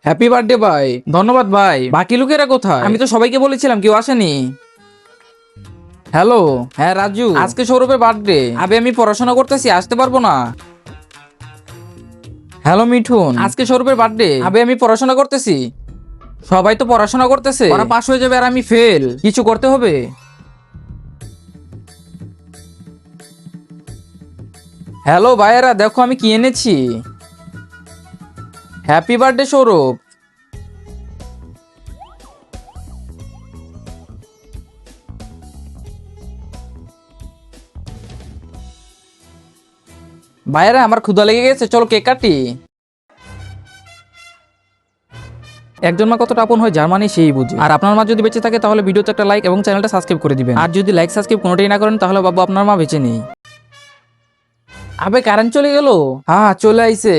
Happy birthday ভাই। ধন্যবাদ ভাই। বাকি লোকেরা কোথায়? আমি তো সবাইকে বলেছিলাম, কেউ আসেনি। হ্যালো, হ্যাঁ রাজু, আজকে সৌরভের বার্থডে। আবে আমি পড়াশোনা করতেছি, আসতে পারবো না। হ্যালো মিঠুন, আজকে সৌরভের বার্থডে। আবে আমি পড়াশোনা করতেছি। সবাই তো পড়াশোনা করতেছে, ওরা পাস হয়ে যাবে আর আমি ফেল। কিছু করতে হবে। হ্যালো ভাইয়েরা, দেখো আমি কি এনেছি। Happy birthday Sourav. ভাইয়েরা আমার ক্ষুধা লেগে গেছে, চলো কেক কাটি। একজন মা কতটা আপন হয় জার্মানি সেই বুঝে। আর আপনার মা যদি বেঁচে থাকে তাহলে ভিডিওতে একটা লাইক এবং চ্যানেলটা সাবস্ক্রাইব করে দিবেন। আর যদি লাইক সাবস্ক্রাইব কোনোটাই না করেন তাহলে বাবু আপনার মা বেঁচে নেই। আবে কারেন্ট চলে গেল। হ্যাঁ চলে আইছে।